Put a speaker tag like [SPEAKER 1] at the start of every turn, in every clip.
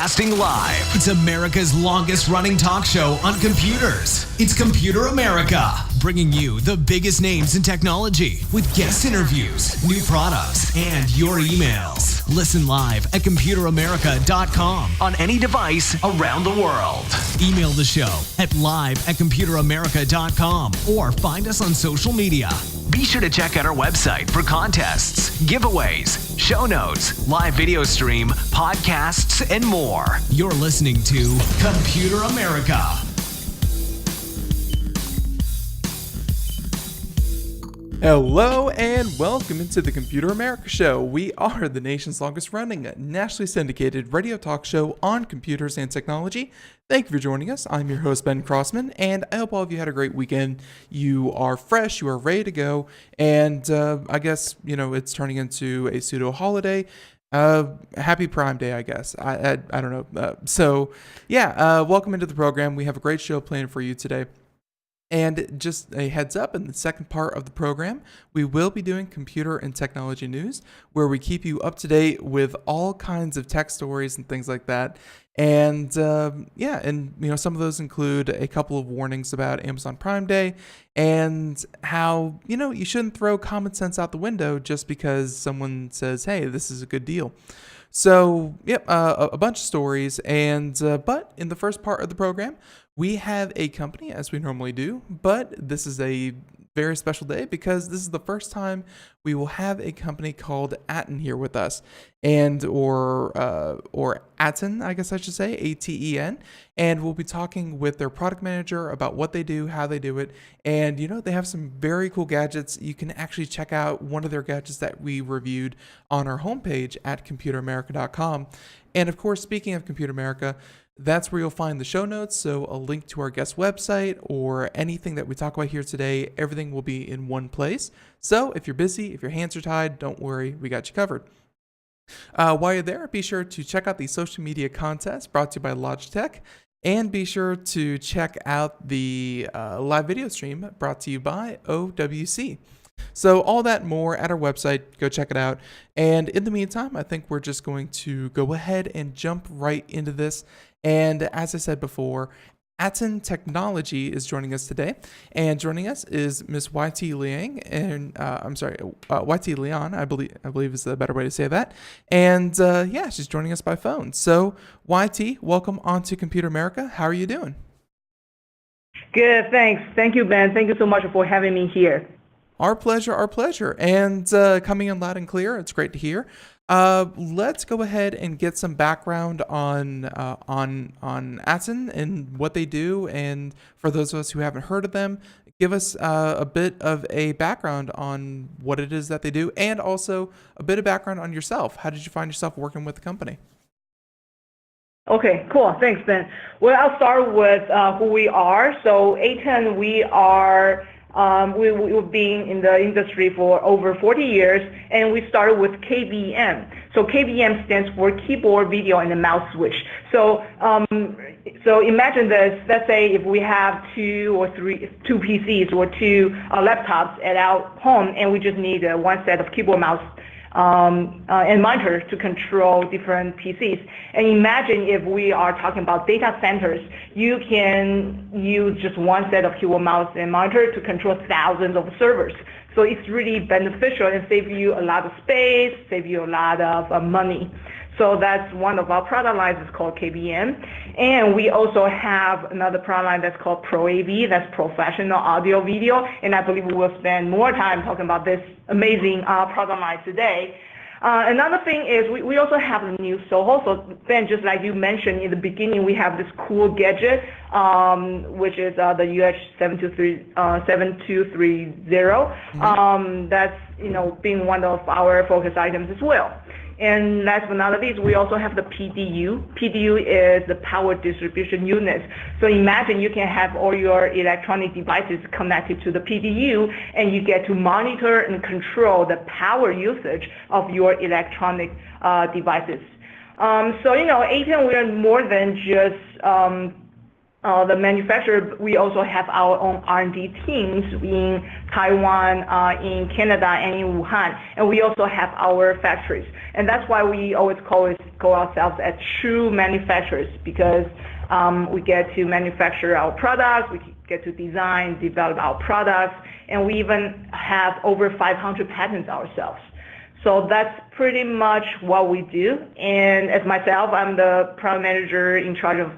[SPEAKER 1] Broadcasting live. It's America's longest running talk show on computers. It's Computer America, bringing you the biggest names in technology with guest interviews, new products, and your emails. Listen live at computeramerica.com on any device around the world. Email the show at live@computeramerica.com or find us on social media. Be sure to check out our website for contests, giveaways, show notes, live video stream, podcasts, and more. You're listening to Computer America.
[SPEAKER 2] Hello and welcome into the Computer America Show. We are the nation's longest running, nationally syndicated radio talk show on computers and technology. Thank you for joining us. I'm your host, Ben Crossman, and I hope all of you had a great weekend. You are fresh, you are ready to go, and I guess, it's turning into a pseudo holiday. Happy Prime Day, I guess. I don't know. Welcome into the program. We have a great show planned for you today. And just a heads up, in the second part of the program, we will be doing computer and technology news, where we keep you up to date with all kinds of tech stories and things like that. And some of those include a couple of warnings about Amazon Prime Day and how, you shouldn't throw common sense out the window just because someone says, hey, this is a good deal. So, a bunch of stories, but in the first part of the program, we have a company, as we normally do, but this is a very special day because this is the first time we will have a company called ATEN here with us, or ATEN, I guess I should say, ATEN, and we'll be talking with their product manager about what they do, how they do it, and they have some very cool gadgets. You can actually check out one of their gadgets that we reviewed on our homepage at computeramerica.com. And of course, speaking of Computer America, that's where you'll find the show notes, so a link to our guest website or anything that we talk about here today. Everything will be in one place. So if you're busy, if your hands are tied, don't worry, we got you covered. While you're there, be sure to check out the social media contest brought to you by Logitech, and be sure to check out the live video stream brought to you by OWC. So all that and more at our website. Go check it out. And in the meantime, I think we're just going to go ahead and jump right into this. And as I said before, ATEN Technology is joining us today. And joining us is Miss YT Liang, and YT Liang, I believe is the better way to say that. And she's joining us by phone. So YT, welcome onto Computer America. How are you doing?
[SPEAKER 3] Good, thanks. Thank you, Ben. Thank you so much for having me here.
[SPEAKER 2] Our pleasure. And coming in loud and clear, it's great to hear. Let's go ahead and get some background on ATEN and what they do. And for those of us who haven't heard of them, give us a bit of a background on what it is that they do, and also a bit of background on yourself. How did you find yourself working with the company?
[SPEAKER 3] Okay, cool. Thanks, Ben. Well, I'll start with who we are. So ATEN, we are we've been in the industry for over 40 years, and we started with KVM. So KVM stands for keyboard, video, and a mouse switch. So imagine this. Let's say if we have two PCs or two laptops at our home, and we just need one set of keyboard, mouse, and monitor to control different PCs. And imagine if we are talking about data centers, you can use just one set of keyboard, mouse, and monitor to control thousands of servers. So it's really beneficial and save you a lot of space, save you a lot of money. So that's one of our product lines. It's called KVM. And we also have another product line that's called Pro AV, that's professional audio video. And I believe we will spend more time talking about this amazing product line today. Another thing is we also have a new SOHO. So Ben, just like you mentioned in the beginning, we have this cool gadget, which is the UH7230. That's being one of our focus items as well. And last but not least, we also have the PDU. PDU is the power distribution unit. So imagine you can have all your electronic devices connected to the PDU, and you get to monitor and control the power usage of your electronic devices. ATEN, we are more than just the manufacturer, we also have our own R&D teams in Taiwan, in Canada, and in Wuhan, and we also have our factories. And that's why we always call ourselves as true manufacturers, because we get to manufacture our products, we get to design, develop our products, and we even have over 500 patents ourselves. So that's pretty much what we do. And as myself, I'm the product manager in charge of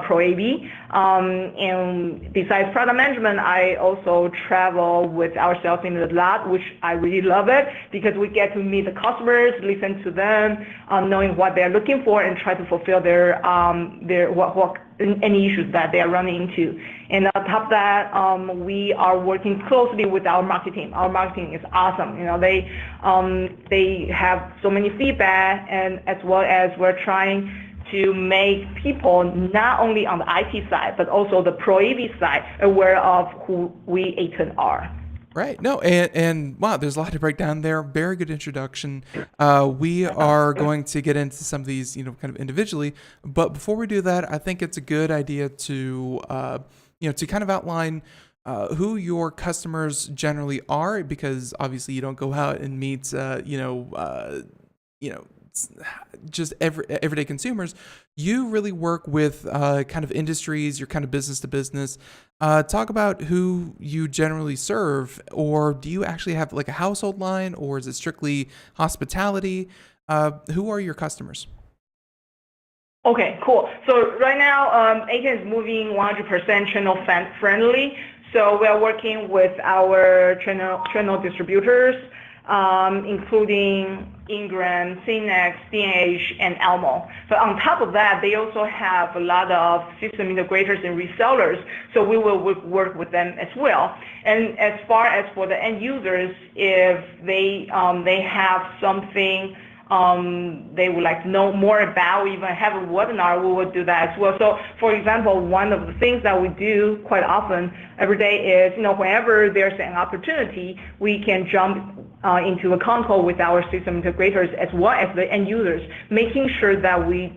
[SPEAKER 3] Pro AV. And besides product management, I also travel with our sales team a lot, which I really love it, because we get to meet the customers, listen to them, knowing what they're looking for, and try to fulfill their any issues that they are running into. And on top of that, we are working closely with our marketing. Our marketing is awesome. You know, they have so many feedback, and as well as we're trying to make people not only on the IT side, but also the Pro AV side aware of who we ATEN are.
[SPEAKER 2] Right. No, and wow, there's a lot to break down there. Very good introduction. We are going to get into some of these, kind of individually. But before we do that, I think it's a good idea to, to kind of outline who your customers generally are, because obviously you don't go out and meet, just everyday consumers. You really work with kind of industries, you're kind of business to business. Talk about who you generally serve, or do you actually have like a household line, or is it strictly hospitality? Who are your customers?
[SPEAKER 3] Okay, cool. So right now, ATEN is moving 100% channel friendly. So we are working with our channel distributors, including Ingram, Cinex, D&H, and Elmo. But on top of that, they also have a lot of system integrators and resellers, so we will work with them as well. And as far as for the end users, if they have something they would like to know more about, even have a webinar, we will do that as well. So, for example, one of the things that we do quite often every day is, whenever there's an opportunity, we can jump into a console with our system integrators as well as the end users, making sure that we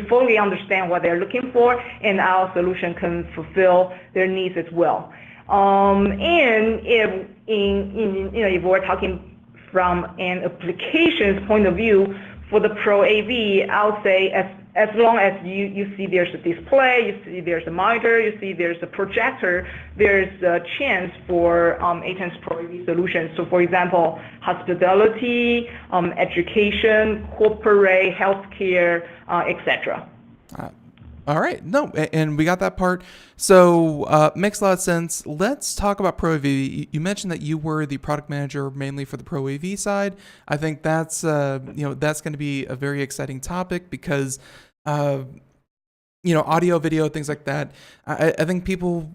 [SPEAKER 3] fully understand what they're looking for, and our solution can fulfill their needs as well. And if we're talking from an applications point of view, for the Pro AV, I'll say as long as you see there's a display, you see there's a monitor, you see there's a projector, there's a chance for ATEN's Pro AV solutions. So for example, hospitality, education, corporate, healthcare, etc.
[SPEAKER 2] All right. No, and we got that part. So makes a lot of sense. Let's talk about Pro AV. You mentioned that you were the product manager mainly for the Pro AV side. I think that's that's going to be a very exciting topic because audio, video, things like that. I think people,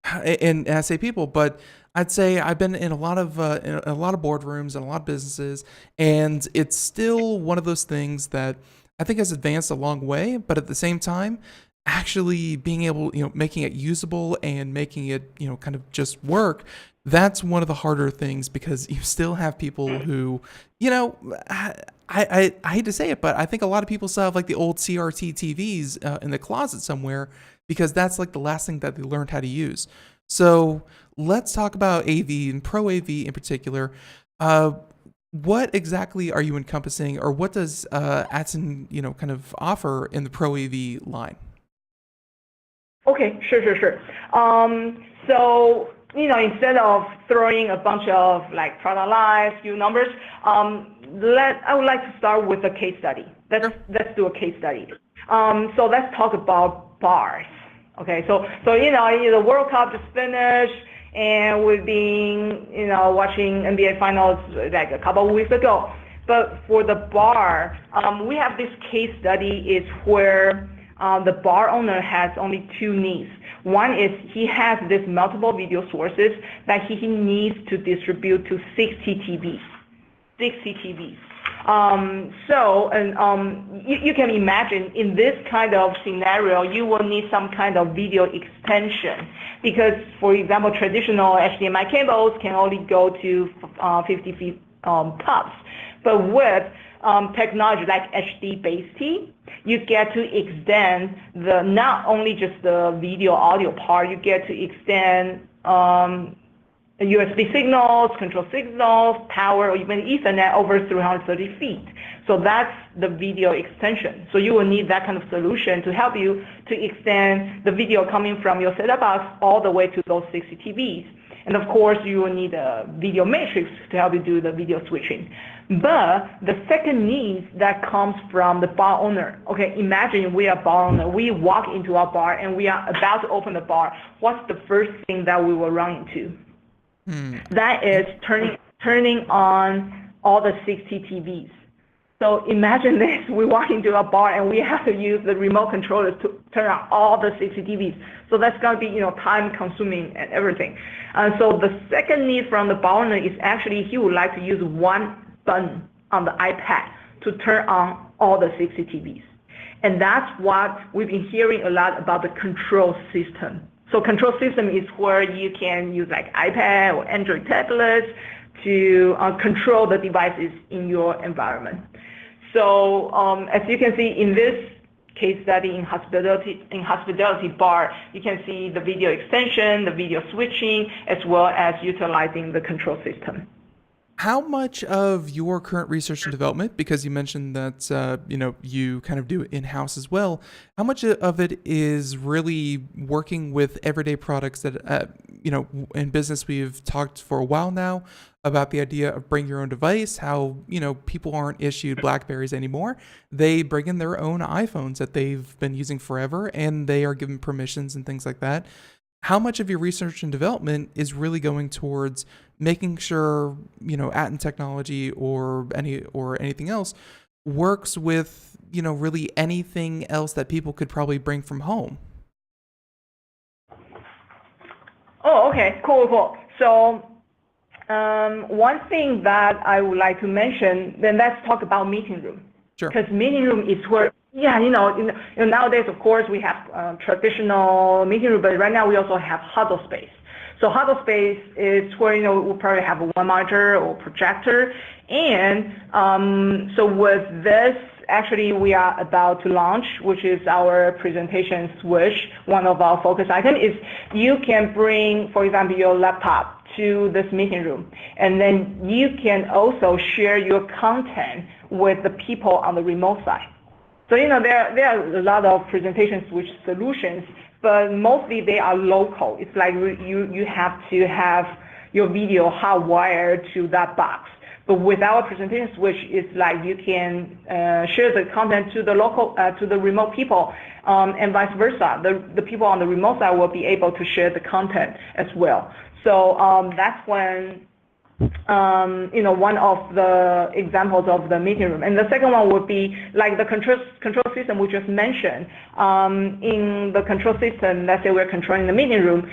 [SPEAKER 2] and I say people, but I'd say I've been in a lot of boardrooms and a lot of businesses, and it's still one of those things that I think has advanced a long way, but at the same time, actually being able, making it usable and making it, kind of just work, that's one of the harder things, because you still have people who, I hate to say it, but I think a lot of people still have like the old CRT TVs in the closet somewhere, because that's like the last thing that they learned how to use. So let's talk about AV and Pro AV in particular. What exactly are you encompassing, or what does ATEN, kind of offer in the Pro AV line?
[SPEAKER 3] Okay, sure. So, instead of throwing a bunch of like product lines, few numbers, I would like to start with a case study. Let's do a case study. So let's talk about bars. Okay, so the World Cup just finished, and we've been, watching NBA Finals like a couple of weeks ago. But for the bar, we have this case study is where the bar owner has only two needs. One is he has this multiple video sources that he needs to distribute to 60 TVs. You can imagine in this kind of scenario, you will need some kind of video extension, because, for example, traditional HDMI cables can only go to 50 feet tops. But with technology like HD-based, you get to extend not only just the video audio part, you get to extend USB signals, control signals, power, or even Ethernet over 330 feet. So that's the video extension. So you will need that kind of solution to help you to extend the video coming from your set-top box all the way to those 60 TVs. And of course, you will need a video matrix to help you do the video switching. But the second need that comes from the bar owner. Okay, imagine we are a bar owner. We walk into our bar and we are about to open the bar. What's the first thing that we will run into? That is turning on all the 60 TVs. So imagine this, we walk into a bar and we have to use the remote controllers to turn on all the 60 TVs. So that's going to be, time consuming and everything. So the second need from the bar owner is actually he would like to use one button on the iPad to turn on all the 60 TVs. And that's what we've been hearing a lot about the control system. So control system is where you can use like iPad or Android tablets to control the devices in your environment. So as you can see in this case study in hospitality bar, you can see the video extension, the video switching, as well as utilizing the control system.
[SPEAKER 2] How much of your current research and development, because you mentioned that you kind of do it in-house as well, how much of it is really working with everyday products that in business we've talked for a while now about the idea of bring your own device, how people aren't issued BlackBerries anymore. They bring in their own iPhones that they've been using forever, and they are given permissions and things like that. How much of your research and development is really going towards making sure ATEN technology or anything else works with really anything else that people could probably bring from home?
[SPEAKER 3] Oh, okay, cool. So one thing that I would like to mention, then let's talk about meeting room.
[SPEAKER 2] Sure.
[SPEAKER 3] Because meeting room is where, nowadays, of course, we have traditional meeting room, but right now we also have huddle space. So huddle space is where, we'll probably have one monitor or projector. And so with this, actually, we are about to launch, which is our presentation switch. One of our focus items is you can bring, for example, your laptop to this meeting room, and then you can also share your content with the people on the remote side. So there are a lot of presentation switch solutions, but mostly they are local. It's like you have to have your video hardwired to that box. But with our presentation switch, it's like you can share the content to the local, to the remote people, and vice versa. The people on the remote side will be able to share the content as well. So that's when, one of the examples of the meeting room. And the second one would be like the control system we just mentioned. In the control system, let's say we're controlling the meeting room,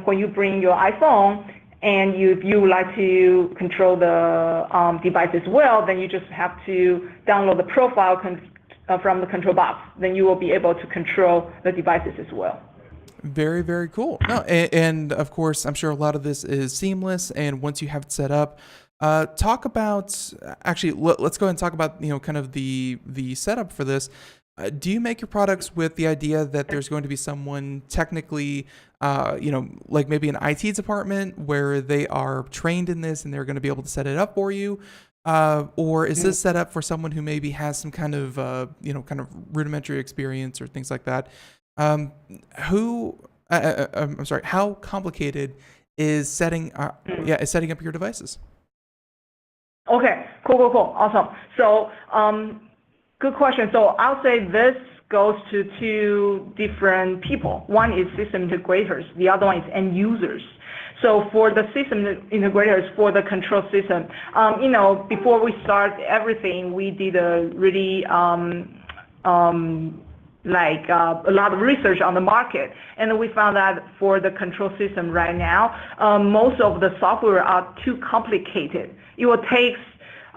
[SPEAKER 3] when you bring your iPhone, and if you would like to control the device as well, then you just have to download the profile from the control box. Then you will be able to control the devices as well.
[SPEAKER 2] Very, very cool. No, and of course, I'm sure a lot of this is seamless. And once you have it set up, talk about, actually, let's go ahead and talk about, kind of the setup for this. Do you make your products with the idea that there's going to be someone technically, like maybe an IT department where they are trained in this and they're going to be able to set it up for you? Or is this set up for someone who maybe has some kind of, kind of rudimentary experience or things like that? I'm sorry, how complicated is setting up your devices?
[SPEAKER 3] Okay, cool, awesome. So, good question. So I'll say this goes to two different people. One is system integrators. The other one is end users. So for the system integrators, for the control system, before we start everything, we did a really a lot of research on the market, and we found that for the control system right now, most of the software are too complicated. It will take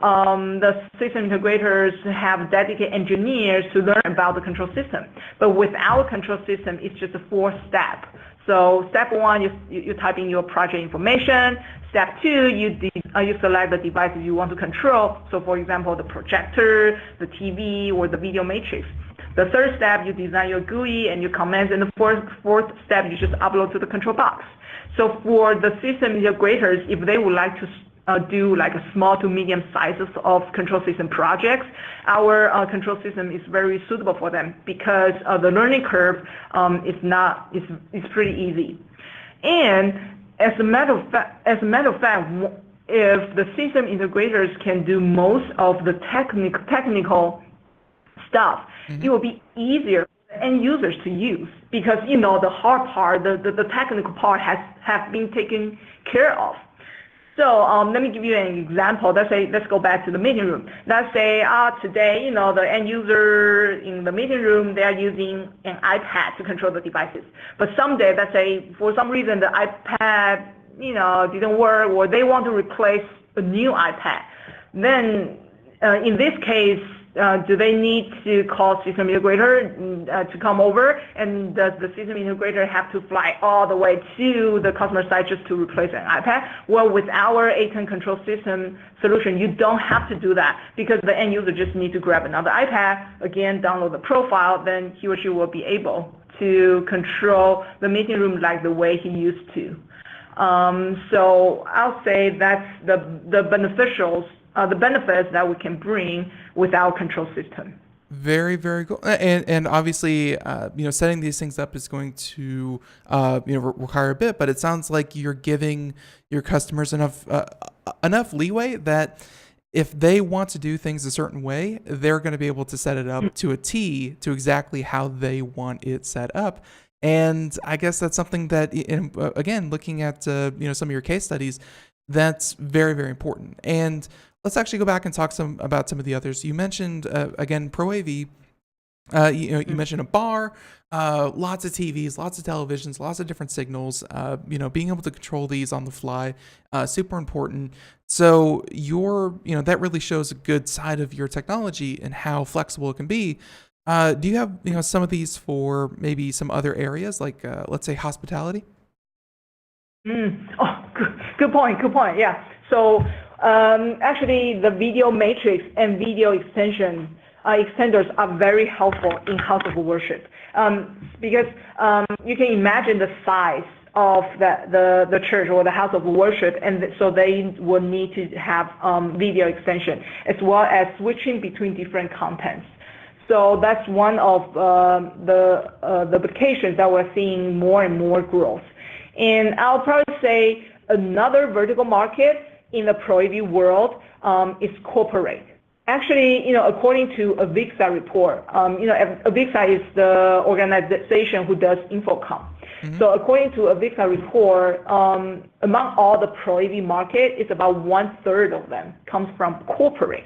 [SPEAKER 3] the system integrators have dedicated engineers to learn about the control system. But with our control system, it's just a 4-step. So step 1, you type in your project information. Step 2, you select the devices you want to control. So for example, the projector, the TV, or the video matrix. The 3rd step, you design your GUI and your commands. And the 4th step, you just upload to the control box. So for the system integrators, if they would like to do like a small to medium sizes of control system projects, our control system is very suitable for them because the learning curve is pretty easy. And as a matter of fact, if the system integrators can do most of the technical stuff, it will be easier for end users to use because the hard part, the technical part have been taken care of. So let me give you an example. Let's go back to the meeting room. Let's say today, the end user in the meeting room, they are using an iPad to control the devices. But someday, let's say for some reason the iPad, didn't work, or they want to replace a new iPad. Then in this case, do they need to call system integrator to come over? And does the system integrator have to fly all the way to the customer site just to replace an iPad? Well, with our ATEN control system solution, you don't have to do that because the end user just need to grab another iPad, again, download the profile, then he or she will be able to control the meeting room like the way he used to. So I'll say that's the benefits that we can bring with our control system.
[SPEAKER 2] Very, very cool. And obviously, setting these things up is going to, require a bit, but it sounds like you're giving your customers enough leeway that if they want to do things a certain way, they're going to be able to set it up to a T to exactly how they want it set up. And I guess that's something that, again, looking at, some of your case studies, that's very, very important. And let's actually go back and talk about some of the others. You mentioned, again, Pro AV. You mentioned a bar, lots of TVs, lots of televisions, lots of different signals. Being able to control these on the fly, super important. So that really shows a good side of your technology and how flexible it can be. Do you have, some of these for maybe some other areas, like let's say hospitality?
[SPEAKER 3] Oh, good point. Yeah. So actually, the video matrix and video extenders are very helpful in house of worship because you can imagine the size of the church or the house of worship, and so they will need to have video extension as well as switching between different contents. So that's one of the applications that we're seeing more and more growth. And I'll probably say another vertical market in the Pro AV world is corporate. Actually, according to a VIXA report, a VIXA is the organization who does Infocom. Mm-hmm. So according to a VIXA report, among all the Pro AV market, it's about 1/3 of them comes from corporate.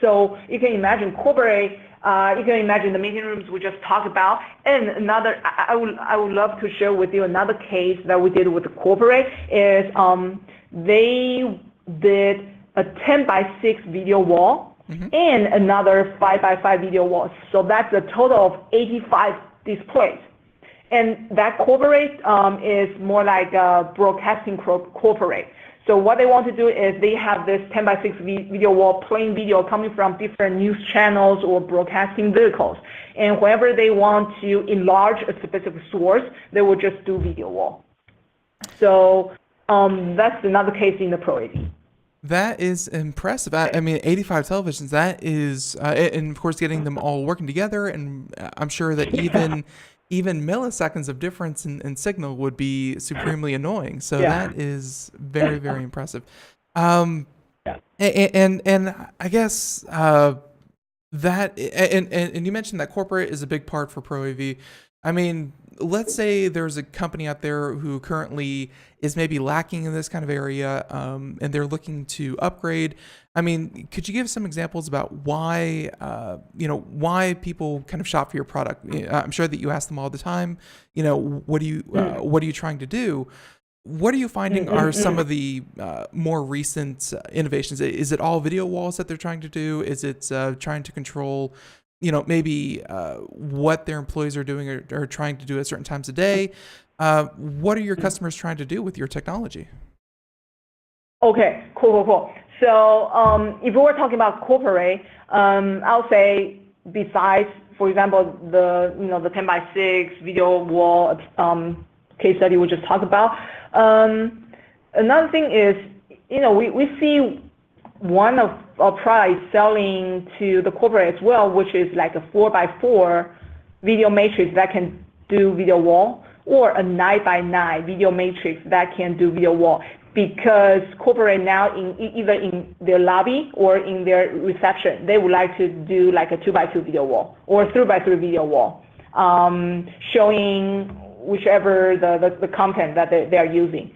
[SPEAKER 3] So you can imagine corporate. You can imagine the meeting rooms we just talked about. And another, I would love to share with you another case that we did with the corporate is they did a 10x6 video wall and another 5x5 video wall. So that's a total of 85 displays. And that corporate is more like a broadcasting corporate. So what they want to do is they have this 10x6 video wall playing video coming from different news channels or broadcasting vehicles. And whenever they want to enlarge a specific source, they will just do video wall. So that's another case in the Pro AV.
[SPEAKER 2] That is impressive. I mean, 85 televisions, that is, and of course getting them all working together, and I'm sure that even milliseconds of difference in signal would be supremely annoying. So that is very, very impressive. And I guess that, and you mentioned that corporate is a big part for Pro AV. I mean, let's say there's a company out there who currently is maybe lacking in this kind of area, and they're looking to upgrade. I mean, could you give some examples about why, why people kind of shop for your product? I'm sure that you ask them all the time, what are you trying to do? What are you finding are some of the more recent innovations? Is it all video walls that they're trying to do? Is it trying to control, maybe what their employees are doing or trying to do at certain times a day? What are your customers trying to do with your technology?
[SPEAKER 3] Okay, cool. So if we're talking about corporate, I'll say besides, for example, the 10x6 video wall case study we just talked about. Another thing is, we see one of our products selling to the corporate as well, which is like a 4x4 video matrix that can do video wall, or a 9x9 video matrix that can do video wall. Because corporate now, either in their lobby or in their reception, they would like to do like a 2x2 video wall or a 3x3 video wall, showing whichever the content that they are using.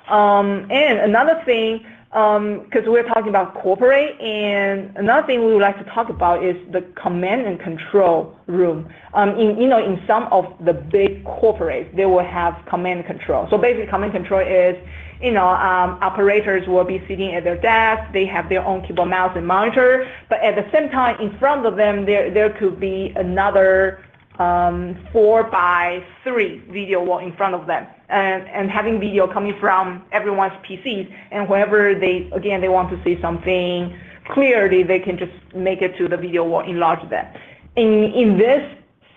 [SPEAKER 3] And another thing, because we're talking about corporate, and another thing we would like to talk about is the command and control room. In some of the big corporates, they will have command and control. So basically, command and control is, operators will be sitting at their desk. They have their own keyboard, mouse, and monitor. But at the same time, in front of them, there could be another 4x3 video wall in front of them, and having video coming from everyone's PCs. And whenever they want to see something clearly, they can just make it to the video wall, enlarge that. In this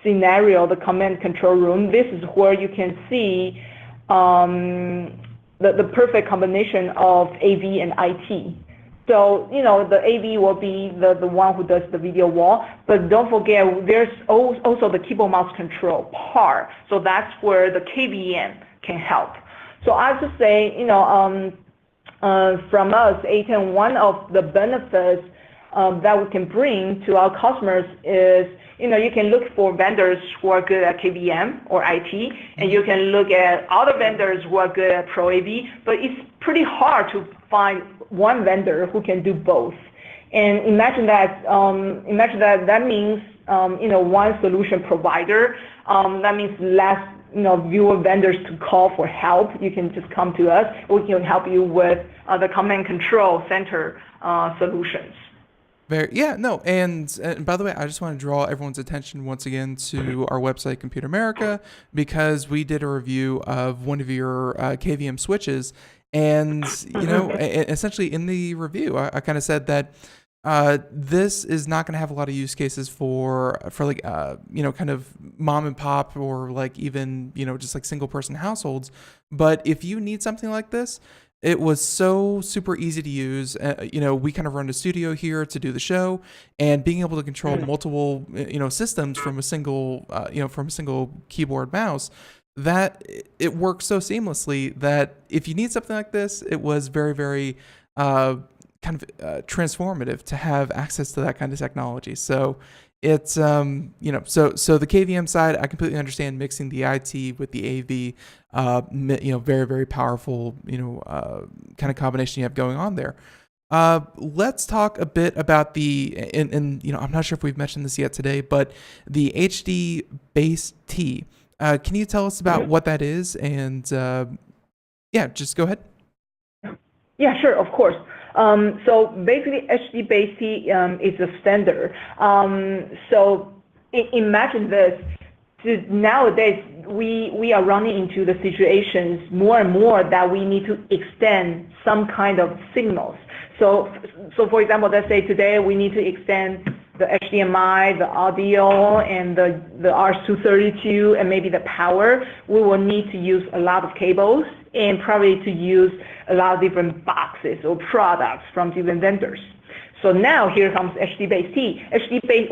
[SPEAKER 3] scenario, the command control room, this is where you can see the perfect combination of AV and IT. So, the AV will be the one who does the video wall, but don't forget there's also the keyboard mouse control part. So that's where the KVM can help. So I just say, from us, ATEN, one of the benefits that we can bring to our customers is, you can look for vendors who are good at KVM or IT, and you can look at other vendors who are good at Pro AV, but it's pretty hard to find one vendor who can do both. And imagine that means, one solution provider. That means less, fewer vendors to call for help. You can just come to us. We can help you with the command control center solutions.
[SPEAKER 2] And by the way, I just want to draw everyone's attention once again to our website, Computer America, because we did a review of one of your KVM switches, and essentially in the review, I kind of said that this is not going to have a lot of use cases for like kind of mom and pop or like even just like single person households, but if you need something like this. It was so super easy to use. We kind of run a studio here to do the show, and being able to control multiple, systems from a single, keyboard mouse, that it works so seamlessly that if you need something like this, it was very, very transformative to have access to that kind of technology. So it's so the KVM side, I completely understand mixing the IT with the AV, very, very powerful, kind of combination you have going on there. Let's talk a bit about I'm not sure if we've mentioned this yet today, but the HD Base T. Can you tell us about what that is? And just go ahead.
[SPEAKER 3] Yeah, sure, of course. So basically, HD Base T is a standard. So imagine this. Nowadays, we are running into the situations more and more that we need to extend some kind of signals. So for example, let's say today we need to extend the HDMI, the audio, and the RS-232, and maybe the power. We will need to use a lot of cables and probably to use a lot of different boxes or products from different vendors. So now here comes HD Base T.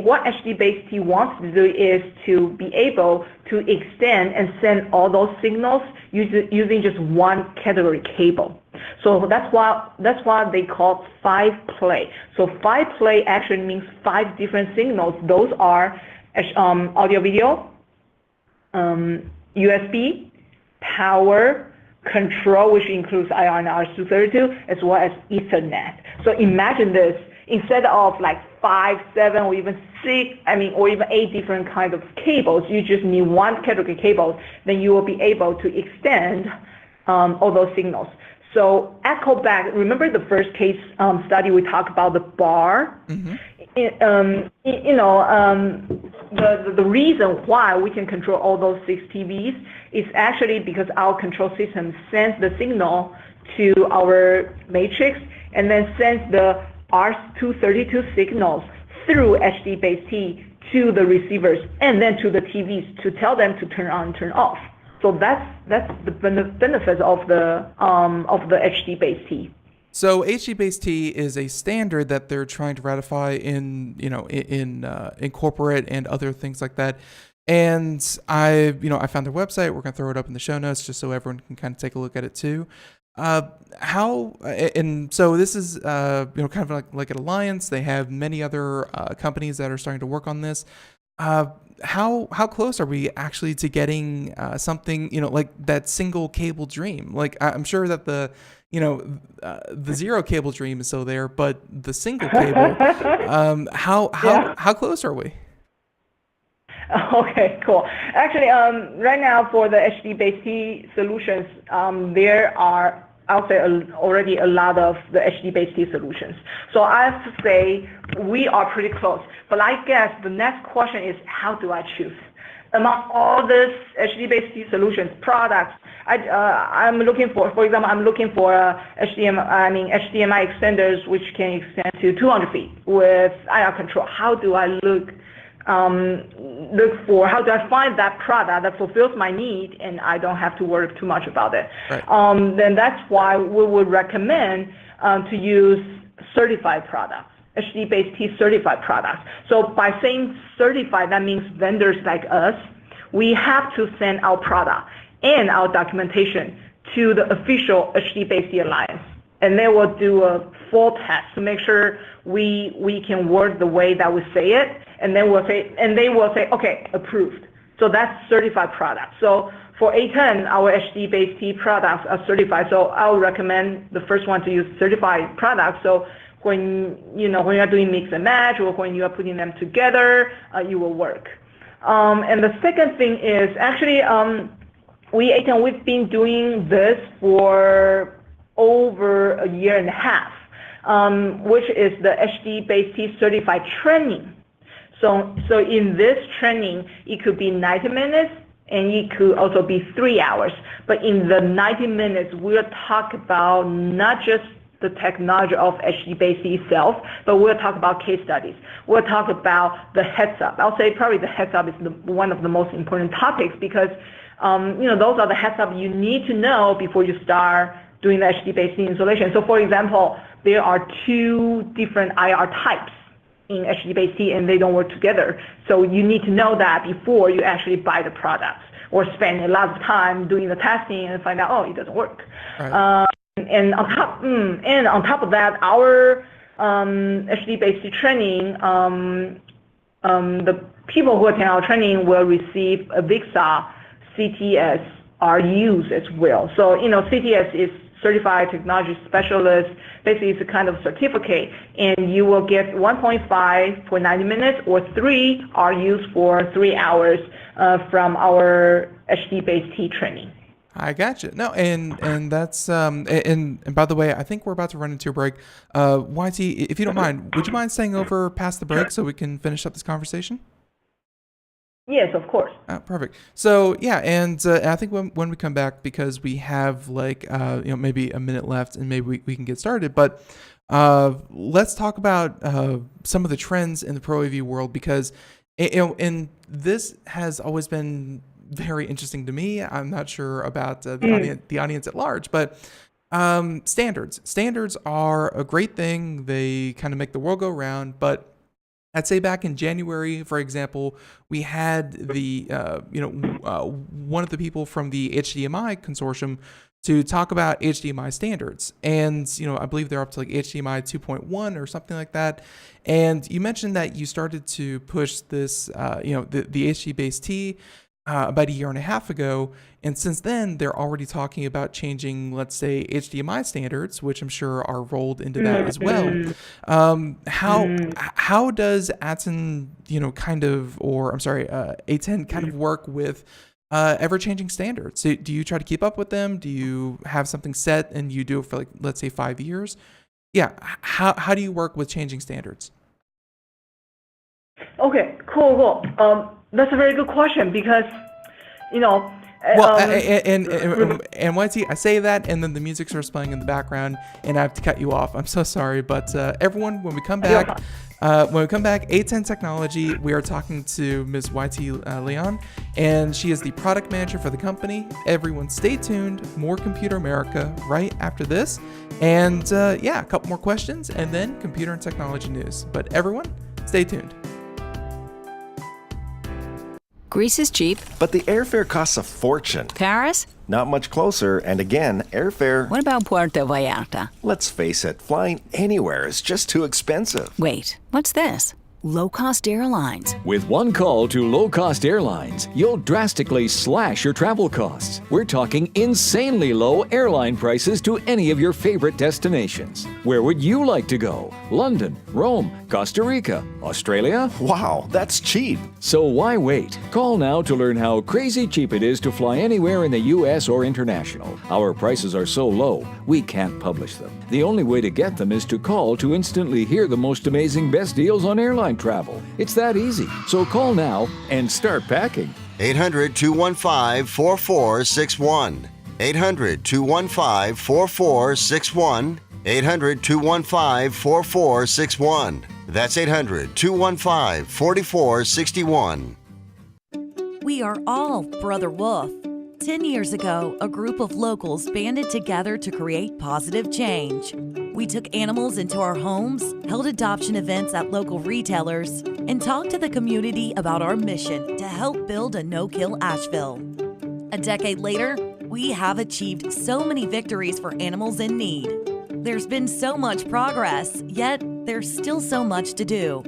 [SPEAKER 3] What HD Base T wants to do is to be able to extend and send all those signals using just one category cable. So that's why they call 5-play. So 5-play actually means 5 different signals. Those are audio video, USB, power, control, which includes IR and RS-232, as well as Ethernet. So imagine this. Instead of like 5, 7, or even 6, or even 8 different kinds of cables, you just need one category cable. Then you will be able to extend all those signals. So echo back. Remember the first case study we talked about the bar.
[SPEAKER 2] Mm-hmm.
[SPEAKER 3] The reason why we can control all those 6 TVs is actually because our control system sends the signal to our matrix and then sends the R232 signals through HD-Base-T to the receivers and then to the TVs to tell them to turn on, turn off. So that's the benefits of the HD-Base-T.
[SPEAKER 2] So HD-Base-T is a standard that they're trying to ratify in corporate and other things like that. And I found their website. We're gonna throw it up in the show notes just so everyone can kind of take a look at it too. So this is kind of like an alliance. They have many other companies that are starting to work on this. How close are we actually to getting something like that single cable dream? Like I'm sure that the zero cable dream is still there, but the single cable, how close are we?
[SPEAKER 3] Okay, cool. Actually, right now for the HD-Base-T solutions, there are, I'll say, already a lot of the HD-Base-T solutions. So I have to say we are pretty close. But I guess the next question is, how do I choose? Among all these HD-Base-T solutions, products, I'm looking for example, I'm looking for HDMI extenders which can extend to 200 feet with IR control. How do I how do I find that product that fulfills my need and I don't have to worry too much about it?
[SPEAKER 2] Right.
[SPEAKER 3] Then that's why we would recommend to use certified products, HD-Base-T certified products. So by saying certified, that means vendors like us, we have to send our product and our documentation to the official HD-Base-T Alliance. And they will do a full test to make sure we can word the way that we say it. And then they will say, okay, approved. So that's certified product. So for ATEN, our HD-Base-T products are certified. So I'll recommend the first one to use certified products. So when you're doing mix and match or when you are putting them together, it will work. And the second thing is actually we've been doing this for over a year and a half, which is the HD-Base-T certified training. So in this training, it could be 90 minutes and it could also be 3 hours. But in the 90 minutes, we'll talk about not just the technology of HD-Base-T itself, but we'll talk about case studies. We'll talk about the heads up. I'll say probably the heads up is one of the most important topics because those are the heads up you need to know before you start doing the HD-Base-T installation. So for example, there are 2 different IR types in HD-Base-T and they don't work together. So you need to know that before you actually buy the products or spend a lot of time doing the testing and find out, oh, it doesn't work.
[SPEAKER 2] Right.
[SPEAKER 3] And on top of that, our HD-Base-T training, the people who attend our training will receive a VIXA CTS RUs as well. So CTS is Certified Technology Specialist. Basically, it's a kind of certificate, and you will get 1.5 for 90 minutes or 3 RUs for 3 hours from our HD-Base-T training.
[SPEAKER 2] I gotcha. No, and that's and by the way, I think we're about to run into a break. YT, if you don't mind, would you mind staying over past the break so we can finish up this conversation?
[SPEAKER 3] Yes, of course.
[SPEAKER 2] Perfect. So yeah, and I think when we come back, because we have maybe a minute left, and maybe we can get started. But let's talk about some of the trends in the Pro AV world, because and this has always been very interesting to me. I'm not sure about the audience at large, but standards are a great thing. They kind of make the world go round, but I'd say back in January, for example, we had the one of the people from the HDMI consortium to talk about HDMI standards, and I believe they're up to like HDMI 2.1 or something like that. And you mentioned that you started to push this, the HD-Base-T about a year and a half ago, and since then they're already talking about changing, let's say, HDMI standards, which I'm sure are rolled into that as well. How does ATEN, ATEN kind of work with ever-changing standards. So do you try to keep up with them? Do you have something set and you do it for, like, let's say 5 years? Yeah. How do you work with changing standards?
[SPEAKER 3] Okay, cool. That's a very good question because,
[SPEAKER 2] Well, and YT, I say that, and then the music starts playing in the background, and I have to cut you off. I'm so sorry, but everyone, when we come back, ATEN Technology, we are talking to Ms. YT Liang, and she is the product manager for the company. Everyone, stay tuned. More Computer America right after this, and a couple more questions, and then computer and technology news. But everyone, stay tuned.
[SPEAKER 4] Greece is cheap.
[SPEAKER 5] But the airfare costs a fortune.
[SPEAKER 4] Paris?
[SPEAKER 5] Not much closer, and again, airfare...
[SPEAKER 4] What about Puerto Vallarta?
[SPEAKER 5] Let's face it, flying anywhere is just too expensive.
[SPEAKER 4] Wait, what's this? Low-cost airlines.
[SPEAKER 6] With one call to low-cost airlines, you'll drastically slash your travel costs. We're talking insanely low airline prices to any of your favorite destinations. Where would you like to go? London, Rome, Costa Rica, Australia?
[SPEAKER 5] Wow, that's cheap.
[SPEAKER 6] So why wait? Call now to learn how crazy cheap it is to fly anywhere in the U.S. or international. Our prices are so low, we can't publish them. The only way to get them is to call to instantly hear the most amazing best deals on airline travel. It's that easy. So call now and start packing.
[SPEAKER 7] 800-215-4461. 800-215-4461. 800-215-4461. That's 800-215-4461.
[SPEAKER 8] We are all Brother Wolf. 10 years ago, a group of locals banded together to create positive change. We took animals into our homes, held adoption events at local retailers, and talked to the community about our mission to help build a no-kill Asheville. A decade later, we have achieved so many victories for animals in need. There's been so much progress, yet there's still so much to do.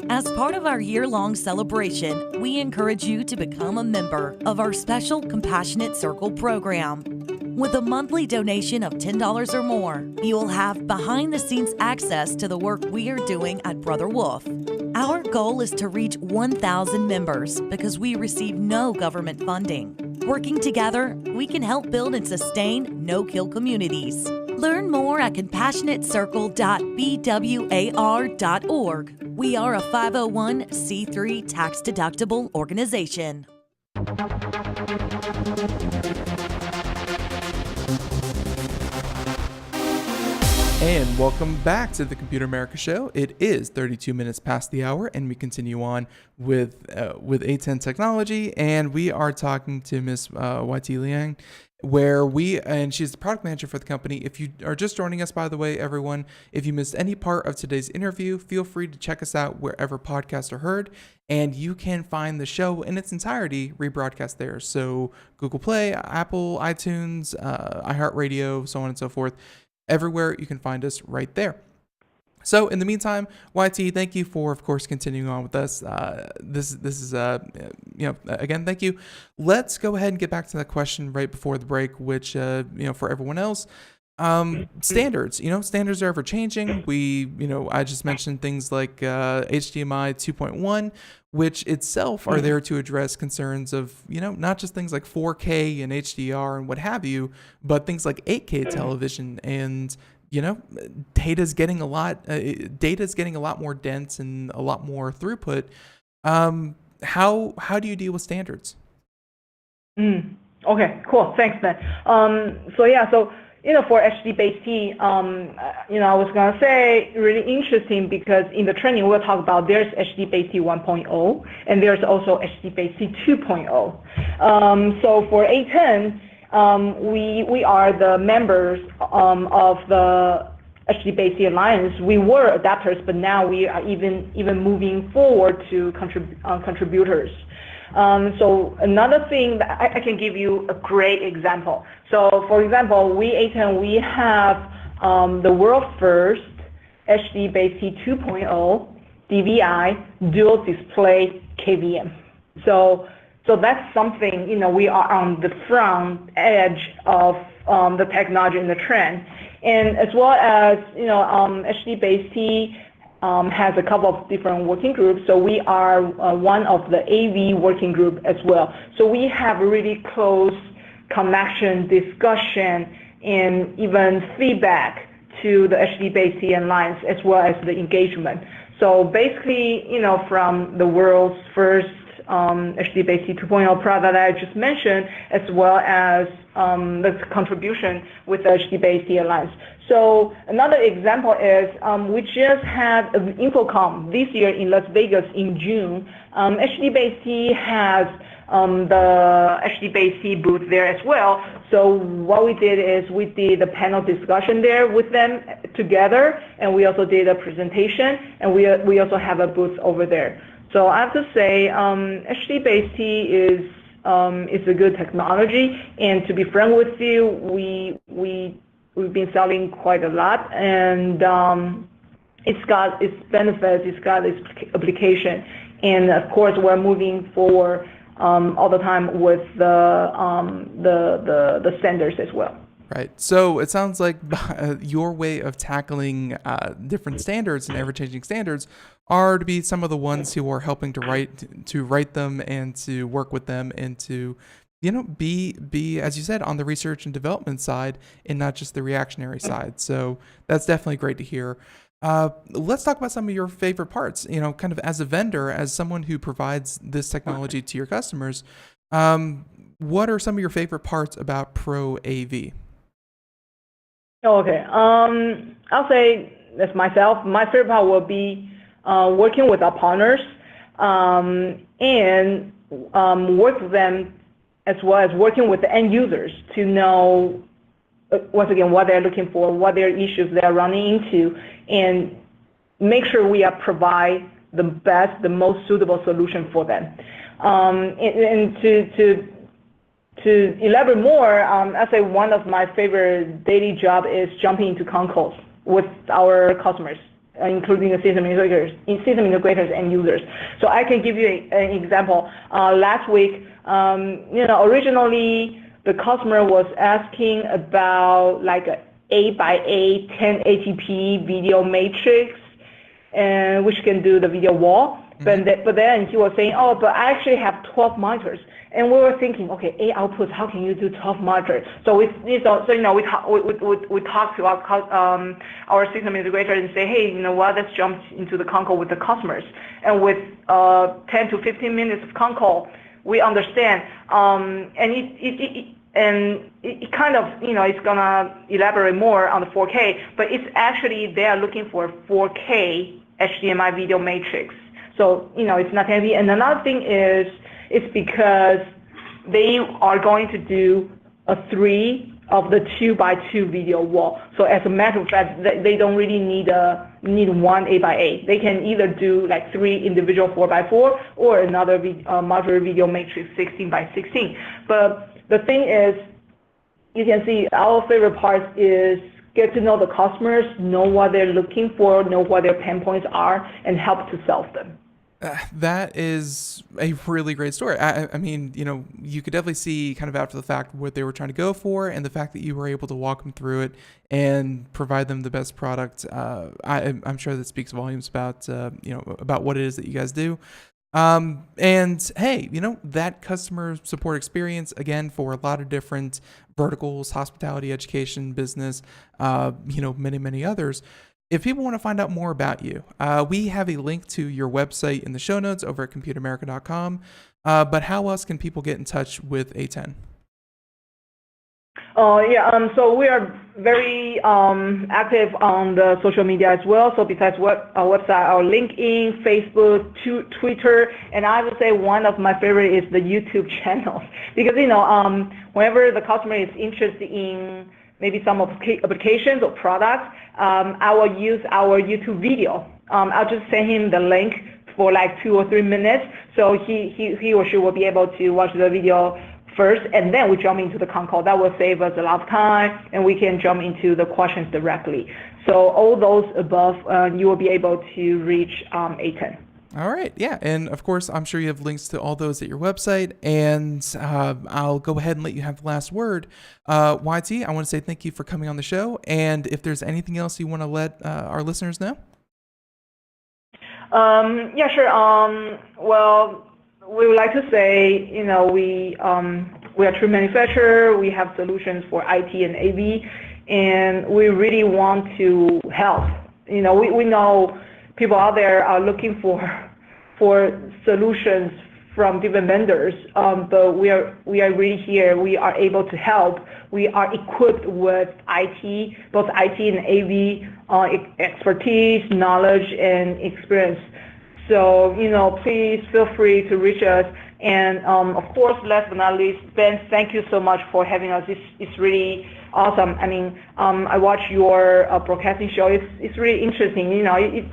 [SPEAKER 8] As part of our year-long celebration, we encourage you to become a member of our special Compassionate Circle program. With a monthly donation of $10 or more, you will have behind-the-scenes access to the work we are doing at Brother Wolf. Our goal is to reach 1,000 members because we receive no government funding. Working together, we can help build and sustain no-kill communities. Learn more at compassionatecircle.bwar.org. We are a 501c3 tax-deductible organization.
[SPEAKER 2] And welcome back to the Computer America Show. It is 32 minutes past the hour, and we continue on with ATEN Technology, and we are talking to Miss YT Liang, and she's the product manager for the company. If you are just joining us, by the way, everyone, if you missed any part of today's interview, feel free to check us out wherever podcasts are heard, and you can find the show in its entirety rebroadcast there. So Google Play, Apple, iTunes, iHeartRadio, so on and so forth. Everywhere you can find us right there. So in the meantime, YT, thank you for, of course, continuing on with us. This is again, thank you. Let's go ahead and get back to that question right before the break, which for everyone else, standards. Standards are ever changing. I just mentioned things like HDMI 2.1, which itself are there to address concerns of not just things like 4K and HDR and what have you, but things like 8K television and data's getting a lot more dense and a lot more throughput. How do you deal with standards?
[SPEAKER 3] Okay, cool. Thanks, Ben. For HDBaseT, I was gonna say really interesting because in the training we'll talk about there's HDBaseT 1.0 and there's also HDBaseT 2.0. So for ATEN, we are the members of the HDBaseT Alliance. We were adapters, but now we are even moving forward to contributors. So another thing that I can give you a great example. So for example, ATEN, we have the world first HDBaseT 2.0 DVI dual display KVM. So that's something, we are on the front edge of the technology and the trend. And as well as, HDBaseT has a couple of different working groups. So we are one of the AV working group as well. So we have really close connection, discussion, and even feedback to the HDBaseT Alliance as well as the engagement. So basically, from the world's first HDBaseT 2.0 product that I just mentioned, as well as the contribution with the HDBaseT Alliance. So another example is we just had an InfoComm this year in Las Vegas in June. HDBaseT has the HDBaseT booth there as well. So what we did is we did a panel discussion there with them together, and we also did a presentation, and we also have a booth over there. So I have to say, HDBaseT is a good technology, and to be frank with you, we've been selling quite a lot, and it's got its benefits, it's got its application, and of course we're moving forward all the time with the standards as well.
[SPEAKER 2] Right. So it sounds like your way of tackling different standards and ever-changing standards are to be some of the ones who are helping to write them and to work with them and to, be as you said, on the research and development side and not just the reactionary side. So that's definitely great to hear. Let's talk about some of your favorite parts. Kind of as a vendor, as someone who provides this technology to your customers, what are some of your favorite parts about Pro AV?
[SPEAKER 3] Okay. I'll say that's myself. My favorite part will be working with our partners and work with them as well as working with the end users to know, once again, what they're looking for, what their issues they're running into, and make sure we provide the best, the most suitable solution for them. And to elaborate more, I'd say one of my favorite daily job is jumping into concalls with our customers, including the system integrators and users. So I can give you an example. Last week, originally the customer was asking about like a 8x8 1080p video matrix, and which can do the video wall. Mm-hmm. But then he was saying, but I actually have 12 monitors. And we were thinking, okay, 8 outputs, how can you do 12 monitors? So we talked to our system integrator and say, hey, let's jump into the concall with the customers. And with 10 to 15 minutes of concall, we understand, and it kind of, it's gonna elaborate more on the 4K, but it's actually they are looking for 4K HDMI video matrix. So, it's not heavy. And another thing is, it's because they are going to do a 3 of the 2x2 video wall. So as a matter of fact, they don't really need one 8x8. They can either do like 3 individual 4x4 or another modular video matrix 16x16. But the thing is, you can see our favorite part is get to know the customers, know what they're looking for, know what their pain points are, and help to solve them.
[SPEAKER 2] That is a really great story. I mean, you could definitely see kind of after the fact what they were trying to go for, and the fact that you were able to walk them through it and provide them the best product. I'm sure that speaks volumes about about what it is that you guys do. And hey, that customer support experience, again, for a lot of different verticals, hospitality, education, business, many, many others. If people want to find out more about you, we have a link to your website in the show notes over at computeramerica.com. But how else can people get in touch with ATEN?
[SPEAKER 3] So we are very active on the social media as well. So besides our website, our LinkedIn, Facebook, Twitter, and I would say one of my favorite is the YouTube channels, because whenever the customer is interested in maybe some applications or products, I will use our YouTube video. I'll just send him the link for like 2 or 3 minutes, so he or she will be able to watch the video first, and then we jump into the concall. That will save us a lot of time, and we can jump into the questions directly. So all those above, you will be able to reach ATEN.
[SPEAKER 2] All right. Yeah. And of course, I'm sure you have links to all those at your website, and I'll go ahead and let you have the last word. YT, I want to say thank you for coming on the show. And if there's anything else you want to let our listeners know.
[SPEAKER 3] Yeah, sure. Well, we would like to say, we are a true manufacturer. We have solutions for IT and AV, and we really want to help. We know people out there are looking for solutions from different vendors, but we are really here. We are able to help. We are equipped with IT, both IT and AV expertise, knowledge, and experience. So, please feel free to reach us. And of course, last but not least, Ben, thank you so much for having us. It's really awesome. I mean, I watch your broadcasting show. It's really interesting. You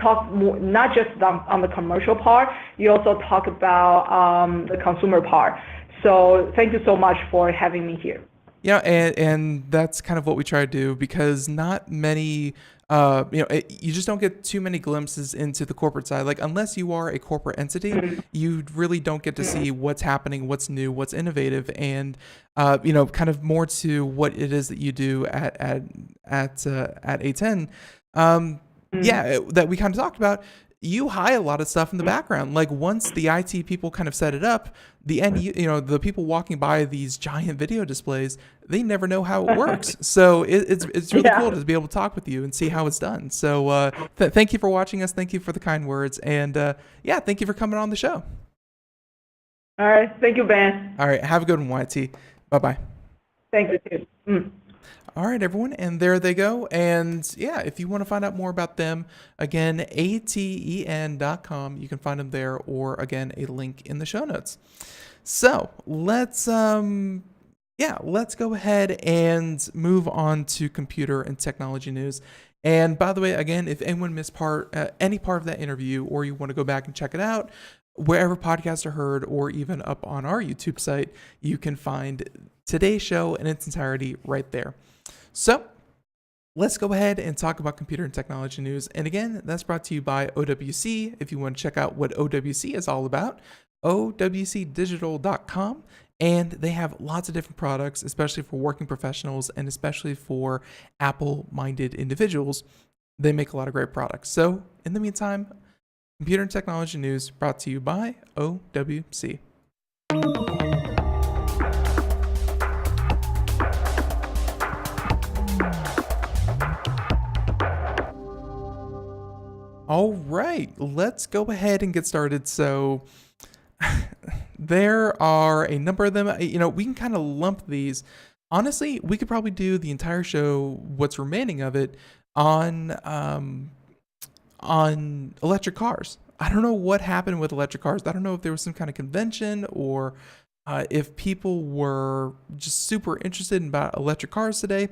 [SPEAKER 3] talk more, not just on the commercial part. You also talk about the consumer part. So thank you so much for having me here.
[SPEAKER 2] Yeah, and that's kind of what we try to do, because not many, you just don't get too many glimpses into the corporate side. Like, unless you are a corporate entity, you really don't get to see what's happening, what's new, what's innovative, and kind of more to what it is that you do at ATEN. That we kind of talked about. You hide a lot of stuff in the background. Like, once the IT people kind of set it up, the people walking by these giant video displays, they never know how it works. So it's really cool to be able to talk with you and see how it's done. So thank you for watching us. Thank you for the kind words. And thank you for coming on the show.
[SPEAKER 3] All right. Thank you, Ben.
[SPEAKER 2] All right. Have a good one, YT. Bye-bye.
[SPEAKER 3] Thank you, too.
[SPEAKER 2] All right, everyone, and there they go. And if you want to find out more about them, again, ATEN.com, you can find them there, or again, a link in the show notes. So let's go ahead and move on to computer and technology news. And by the way, again, if anyone missed any part of that interview, or you want to go back and check it out, wherever podcasts are heard, or even up on our YouTube site, you can find today's show in its entirety right there. So let's go ahead and talk about computer and technology news. And again, that's brought to you by OWC. If you want to check out what OWC is all about, owcdigital.com. And they have lots of different products, especially for working professionals and especially for Apple-minded individuals. They make a lot of great products. So in the meantime, computer and technology news brought to you by OWC. All right, let's go ahead and get started. So there are a number of them. We can kind of lump these. Honestly, we could probably do the entire show, what's remaining of it, on electric cars. I don't know what happened with electric cars. I don't know if there was some kind of convention, or if people were just super interested about electric cars today.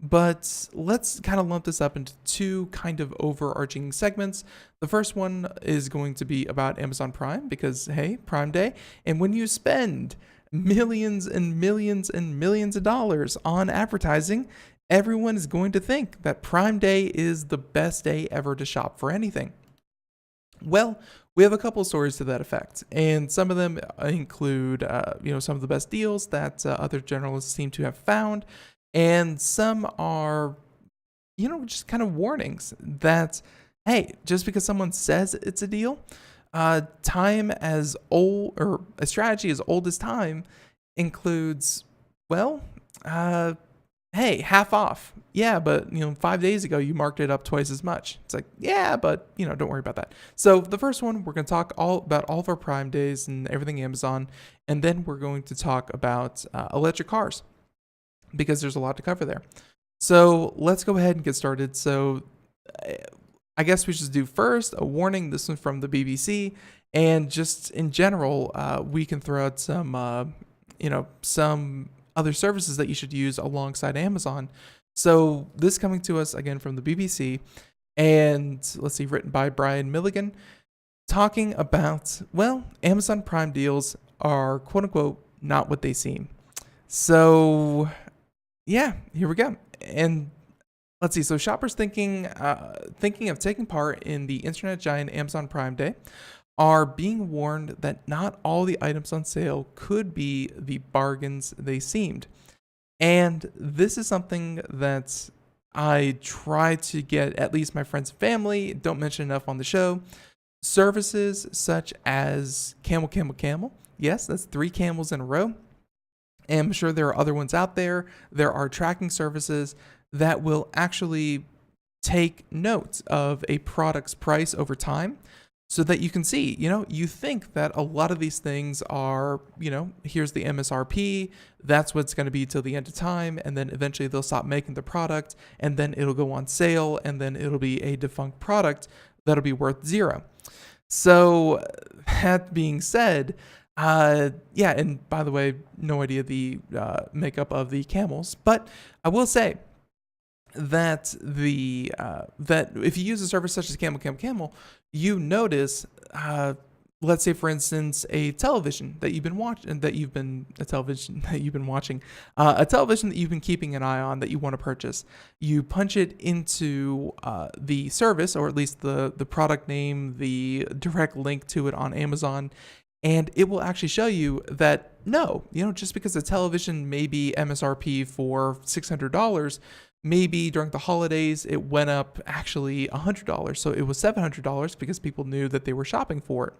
[SPEAKER 2] But let's kind of lump this up into two kind of overarching segments. The first one is going to be about Amazon Prime, because, hey, Prime Day. And when you spend millions and millions and millions of dollars on advertising, everyone is going to think that Prime Day is the best day ever to shop for anything. Well, we have a couple of stories to that effect, and some of them include, some of the best deals that other journalists seem to have found, and some are, just kind of warnings that, hey, just because someone says it's a deal, time as old, or a strategy as old as time, includes, hey, half off. Yeah, but 5 days ago you marked it up twice as much. It's like, yeah, but don't worry about that. So the first one, we're going to talk all about all of our Prime days and everything Amazon, and then we're going to talk about electric cars, because there's a lot to cover there. So let's go ahead and get started. So I guess we should do first a warning. This one from the BBC, and just in general, we can throw out some other services that you should use alongside Amazon. So this coming to us again from the BBC, and let's see, written by Brian Milligan, talking about, Amazon Prime deals are quote unquote not what they seem. So here we go. And let's see. So shoppers thinking of taking part in the internet giant Amazon Prime Day are being warned that not all the items on sale could be the bargains they seemed. And this is something that I try to get at least my friends and family, don't mention enough on the show, services such as Camel, Camel, Camel. Yes, that's 3 camels in a row. And I'm sure there are other ones out there. There are tracking services that will actually take notes of a product's price over time so that you can see, you think that a lot of these things are, here's the MSRP, that's what's going to be till the end of time, and then eventually they'll stop making the product, and then it'll go on sale, and then it'll be a defunct product that'll be worth 0. So that being said, and by the way, no idea the makeup of the camels, but I will say that that if you use a service such as Camel, Camel, Camel, you notice, let's say for instance, a television that you've been watching, a television that you've been keeping an eye on that you want to purchase. You punch it into the service, or at least the product name, the direct link to it on Amazon, and it will actually show you that no, just because a television may be MSRP for $600, maybe during the holidays it went up actually $100, so it was $700 because people knew that they were shopping for it.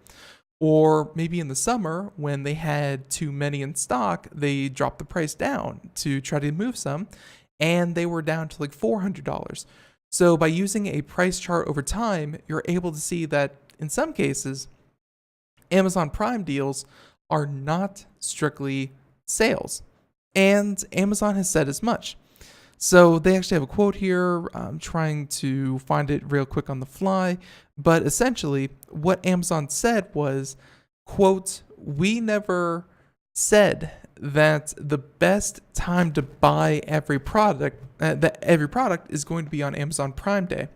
[SPEAKER 2] Or maybe in the summer when they had too many in stock, they dropped the price down to try to move some, and they were down to like $400. So by using a price chart over time, you're able to see that in some cases, Amazon Prime deals are not strictly sales. And Amazon has said as much. So they actually have a quote here. I'm trying to find it real quick on the fly. But essentially, what Amazon said was, quote, "We never said that the best time to buy every product, is going to be on Amazon Prime Day.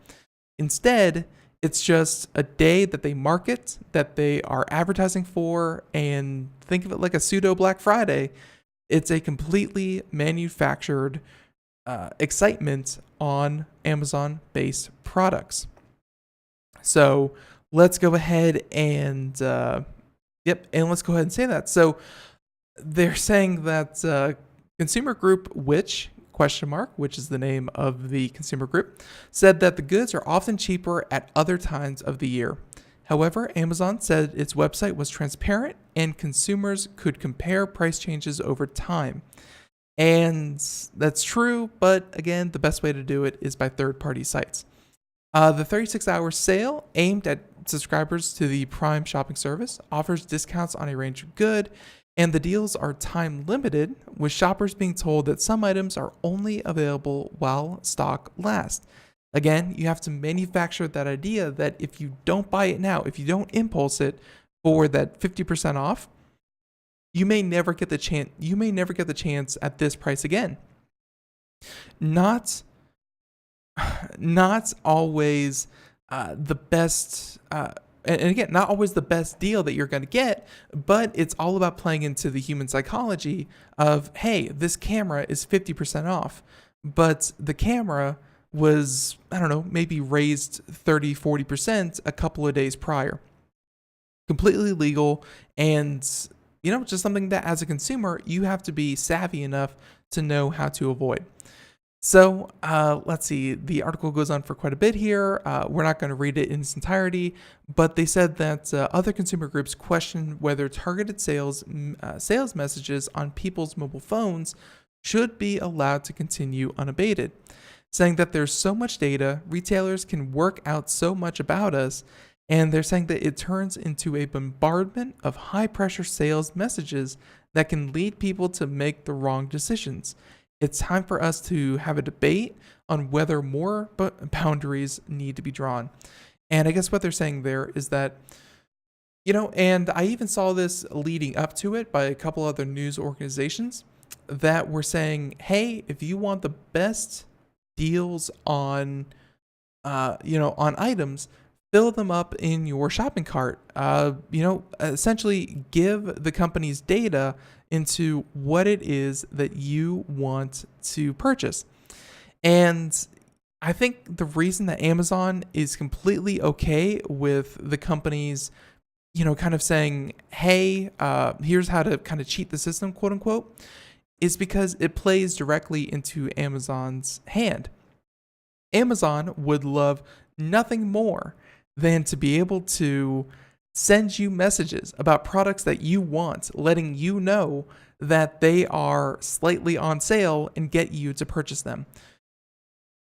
[SPEAKER 2] Instead, it's just a day that they market, that they are advertising for, and think of it like a pseudo Black Friday. It's a completely manufactured excitement on Amazon-based products." So let's go ahead and let's go ahead and say that. So they're saying that consumer group which is the name of the consumer group, said that the goods are often cheaper at other times of the year. However, Amazon said its website was transparent and consumers could compare price changes over time. And that's true, but again, the best way to do it is by third-party sites. The 36-hour sale aimed at subscribers to the Prime shopping service offers discounts on a range of goods, and the deals are time-limited, with shoppers being told that some items are only available while stock lasts. Again, you have to manufacture that idea that if you don't buy it now, if you don't impulse it for that 50% off, you may never get the chance. You may never get the chance at this price again. Not always the best. And again, not always the best deal that you're going to get, but it's all about playing into the human psychology of, hey, this camera is 50% off, but the camera was, maybe raised 30, 40% a couple of days prior. Completely legal, and, just something that as a consumer, you have to be savvy enough to know how to avoid. So let's see, the article goes on for quite a bit here. We're not going to read it in its entirety, but they said that other consumer groups question whether targeted sales messages on people's mobile phones should be allowed to continue unabated, saying that there's so much data, retailers can work out so much about us, and they're saying that it turns into a bombardment of high-pressure sales messages that can lead people to make the wrong decisions. It's time for us to have a debate on whether more boundaries need to be drawn. And I guess what they're saying there is that, and I even saw this leading up to it by a couple other news organizations that were saying, hey, if you want the best deals on, on items, fill them up in your shopping cart. Essentially give the company's data into what it is that you want to purchase. And I think the reason that Amazon is completely okay with the companies, kind of saying, hey, here's how to kind of cheat the system, quote unquote, is because it plays directly into Amazon's hand. Amazon would love nothing more than to be able to send you messages about products that you want, letting you know that they are slightly on sale and get you to purchase them.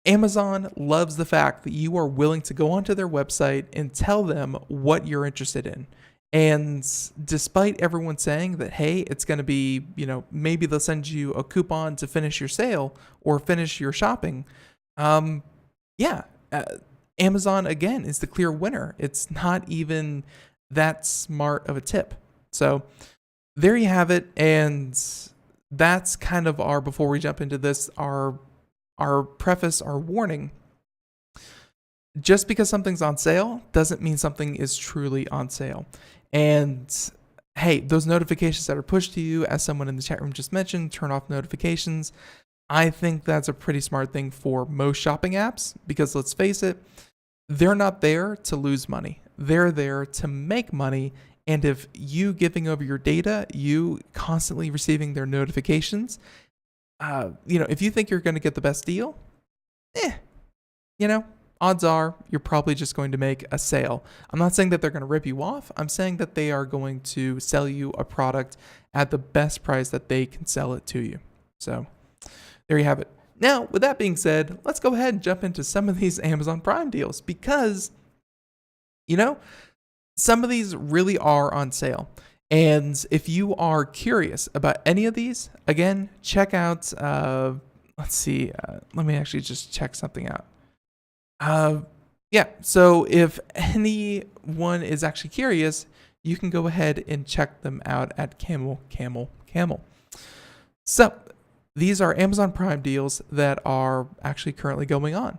[SPEAKER 2] Amazon loves the fact that you are willing to go onto their website and tell them what you're interested in. And despite everyone saying that, hey, it's going to be, maybe they'll send you a coupon to finish your sale or finish your shopping. Amazon, again, is the clear winner. It's not even that smart of a tip. So there you have it. And that's kind of before we jump into this, our preface, our warning. Just because something's on sale doesn't mean something is truly on sale. And hey, those notifications that are pushed to you, as someone in the chat room just mentioned, turn off notifications. I think that's a pretty smart thing for most shopping apps, because let's face it, they're not there to lose money. They're there to make money. And if you giving over your data, you constantly receiving their notifications, if you think you're going to get the best deal, odds are you're probably just going to make a sale. I'm not saying that they're going to rip you off. I'm saying that they are going to sell you a product at the best price that they can sell it to you. So there you have it. Now, with that being said, let's go ahead and jump into some of these Amazon Prime deals, because, some of these really are on sale. And if you are curious about any of these, again, check out, let's see, let me actually just check something out. So if anyone is actually curious, you can go ahead and check them out at Camel. So these are Amazon Prime deals that are actually currently going on.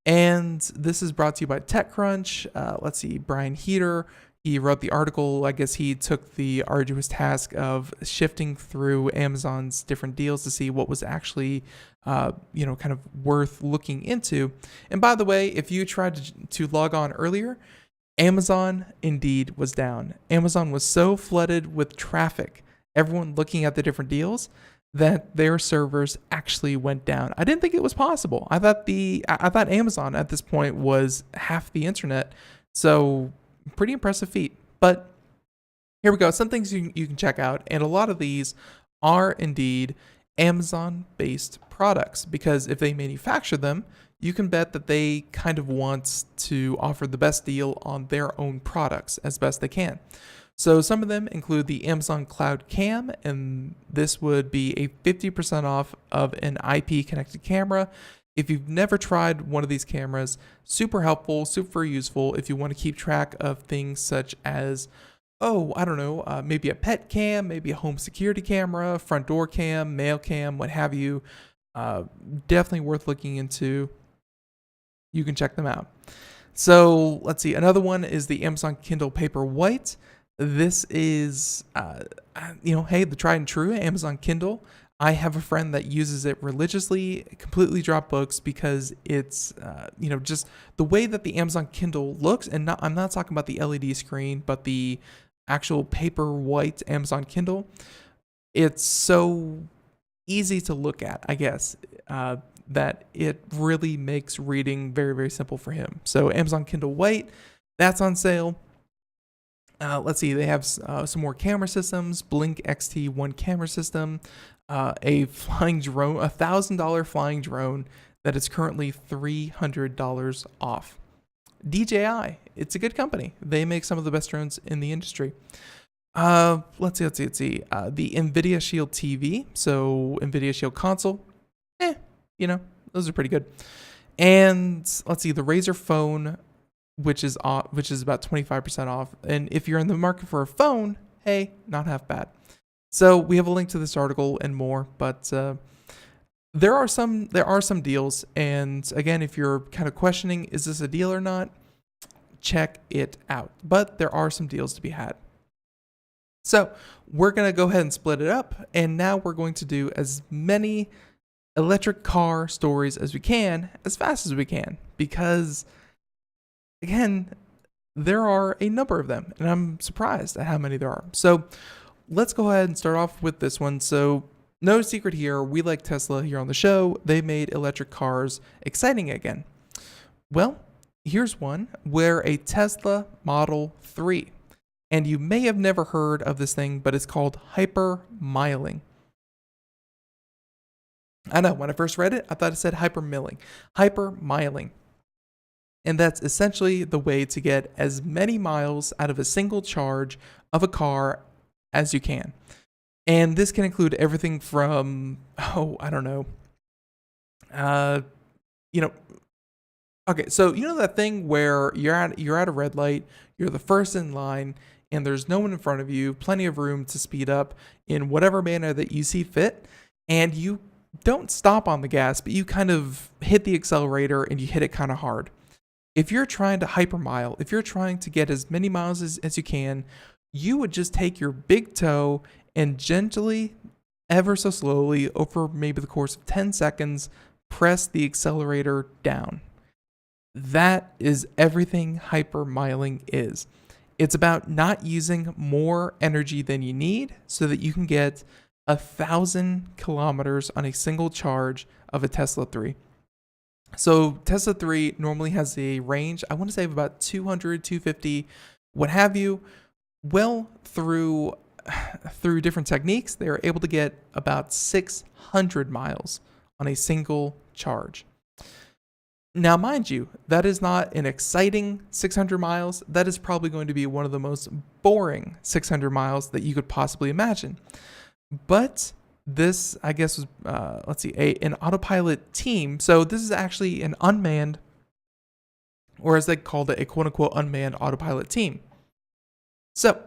[SPEAKER 2] And this is brought to you by TechCrunch. Let's see, Brian Heater, he wrote the article. I guess he took the arduous task of shifting through Amazon's different deals to see what was actually, kind of worth looking into. And by the way, if you tried to log on earlier, Amazon indeed was down. Amazon was so flooded with traffic, everyone looking at the different deals, that their servers actually went down. I didn't think it was possible. I thought Amazon at this point was half the internet. So pretty impressive feat. But here we go. Some things you can check out. And a lot of these are indeed Amazon-based products, because if they manufacture them, you can bet that they kind of want to offer the best deal on their own products as best they can. So some of them include the Amazon Cloud Cam, and this would be a 50% off of an IP connected camera. If you've never tried one of these cameras, super helpful, super useful if you want to keep track of things such as, maybe a pet cam, maybe a home security camera, front door cam, mail cam, what have you. Definitely worth looking into. You can check them out. So let's see. Another one is the Amazon Kindle Paperwhite. This is, the tried and true Amazon Kindle. I have a friend that uses it religiously, completely drop books, because it's, just the way that the Amazon Kindle looks. And I'm not talking about the LED screen, but the actual Paperwhite Amazon Kindle. It's so easy to look at, I guess, that it really makes reading very, very simple for him. So Amazon Kindle White, that's on sale. Let's see, they have some more camera systems, Blink XT1 camera system, a flying drone, $1,000 flying drone that is currently $300 off. DJI, it's a good company. They make some of the best drones in the industry. Let's see. The NVIDIA Shield TV, so NVIDIA Shield console, those are pretty good. And let's see, the Razer phone, which is about 25% off. And if you're in the market for a phone, hey, not half bad. So we have a link to this article and more, but there are some deals. And again, if you're kind of questioning, is this a deal or not? Check it out. But there are some deals to be had. So we're going to go ahead and split it up. And now we're going to do as many electric car stories as we can, as fast as we can, because again, there are a number of them, and I'm surprised at how many there are. So let's go ahead and start off with this one. So no secret here, we like Tesla here on the show. They made electric cars exciting again. Well, here's one where a Tesla Model 3, and you may have never heard of this thing, but it's called hypermiling. I know, when I first read it, I thought it said hypermiling. Hypermiling. And that's essentially the way to get as many miles out of a single charge of a car as you can. And this can include everything from, I don't know. Okay, so you know that thing where you're at a red light, you're the first in line, and there's no one in front of you, plenty of room to speed up in whatever manner that you see fit, and you don't stop on the gas, but you kind of hit the accelerator and you hit it kind of hard. If you're trying to hypermile, if you're trying to get as many miles as you can, you would just take your big toe and gently, ever so slowly, over maybe the course of 10 seconds, press the accelerator down. That is everything hypermiling is. It's about not using more energy than you need so that you can get 1,000 kilometers on a single charge of a Tesla 3. So Tesla 3 normally has a range, I want to say of about 200, 250, what have you. Well, through different techniques, they're able to get about 600 miles on a single charge. Now, mind you, that is not an exciting 600 miles. That is probably going to be one of the most boring 600 miles that you could possibly imagine. But this, I guess, was, an autopilot team. So this is actually an unmanned, or as they called it, a quote-unquote unmanned autopilot team. So,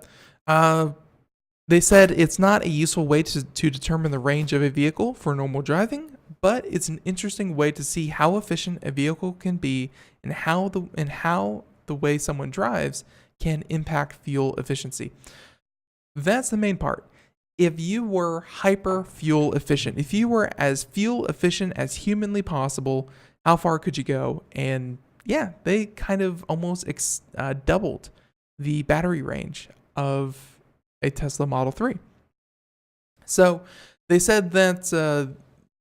[SPEAKER 2] they said it's not a useful way to determine the range of a vehicle for normal driving, but it's an interesting way to see how efficient a vehicle can be and how the way someone drives can impact fuel efficiency. That's the main part. If you were hyper fuel efficient, if you were as fuel efficient as humanly possible, how far could you go? And yeah, they kind of almost doubled the battery range of a Tesla Model 3. So they said that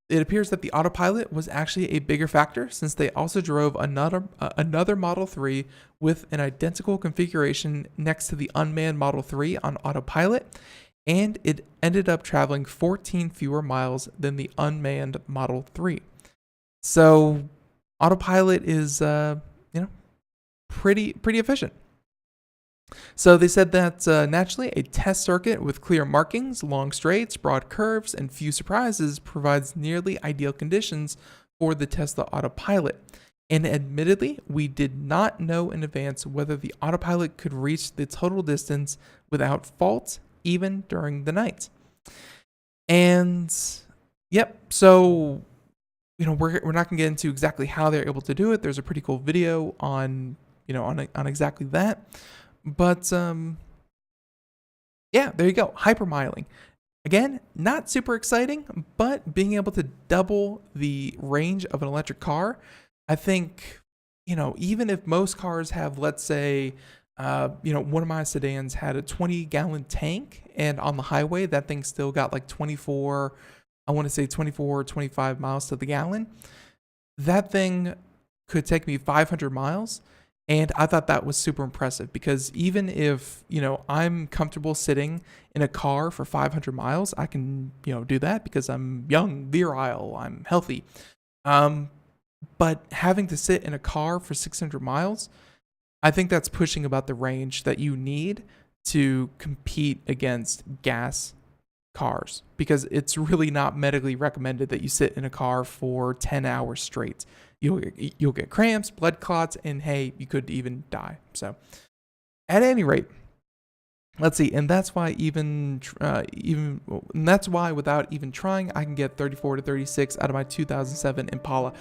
[SPEAKER 2] it appears that the autopilot was actually a bigger factor since they also drove another Model 3 with an identical configuration next to the unmanned Model 3 on autopilot, and it ended up traveling 14 fewer miles than the unmanned Model 3. So autopilot is pretty efficient. So they said that naturally a test circuit with clear markings, long straights, broad curves, and few surprises provides nearly ideal conditions for the Tesla autopilot. And admittedly, we did not know in advance whether the autopilot could reach the total distance without fault, even during the night. And yep, so we're not gonna get into exactly how they're able to do it. There's a pretty cool video on exactly that. But yeah, there you go. Hypermiling. Again, not super exciting, but being able to double the range of an electric car, I think, even if most cars have, let's say, one of my sedans had a 20-gallon tank, and on the highway, that thing still got like 24, 25 miles to the gallon. That thing could take me 500 miles. And I thought that was super impressive because even if, I'm comfortable sitting in a car for 500 miles, I can, do that because I'm young, virile, I'm healthy. But having to sit in a car for 600 miles, I think that's pushing about the range that you need to compete against gas cars because it's really not medically recommended that you sit in a car for 10 hours straight. You'll get cramps, blood clots, and hey, you could even die. So, at any rate, let's see, and that's why that's why without even trying, I can get 34 to 36 out of my 2007 Impala.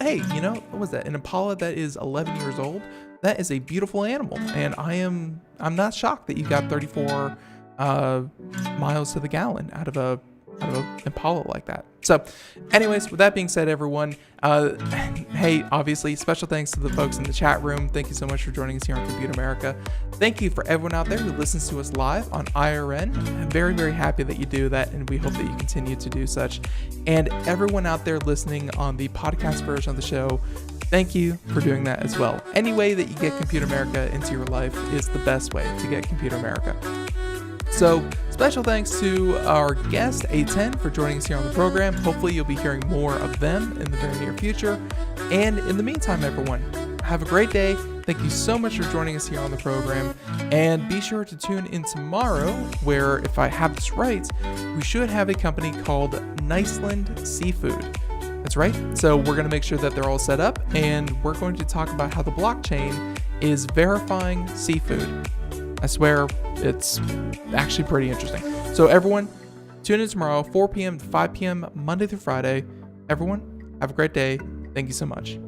[SPEAKER 2] Hey, what was that? An Impala that is 11 years old. That is a beautiful animal, and I'm not shocked that you got 34 miles to the gallon out of a Impala like that. So anyways, with that being said, everyone, hey, obviously special thanks to the folks in the chat room. Thank you so much for joining us here on Computer America. Thank you for everyone out there who listens to us live on IRN. I'm very, very happy that you do that, and we hope that you continue to do such. And everyone out there listening on the podcast version of the show, Thank you for doing that as well. Any way that you get Computer America into your life is the best way to get Computer America. So, special thanks to our guest, ATEN, for joining us here on the program. Hopefully, you'll be hearing more of them in the very near future. And in the meantime, everyone, have a great day. Thank you so much for joining us here on the program. And be sure to tune in tomorrow, where, if I have this right, we should have a company called Niceland Seafood. That's right. So we're going to make sure that they're all set up, and we're going to talk about how the blockchain is verifying seafood. I swear it's actually pretty interesting. So everyone, tune in tomorrow, 4 p.m. to 5 p.m., Monday through Friday. Everyone, have a great day. Thank you so much.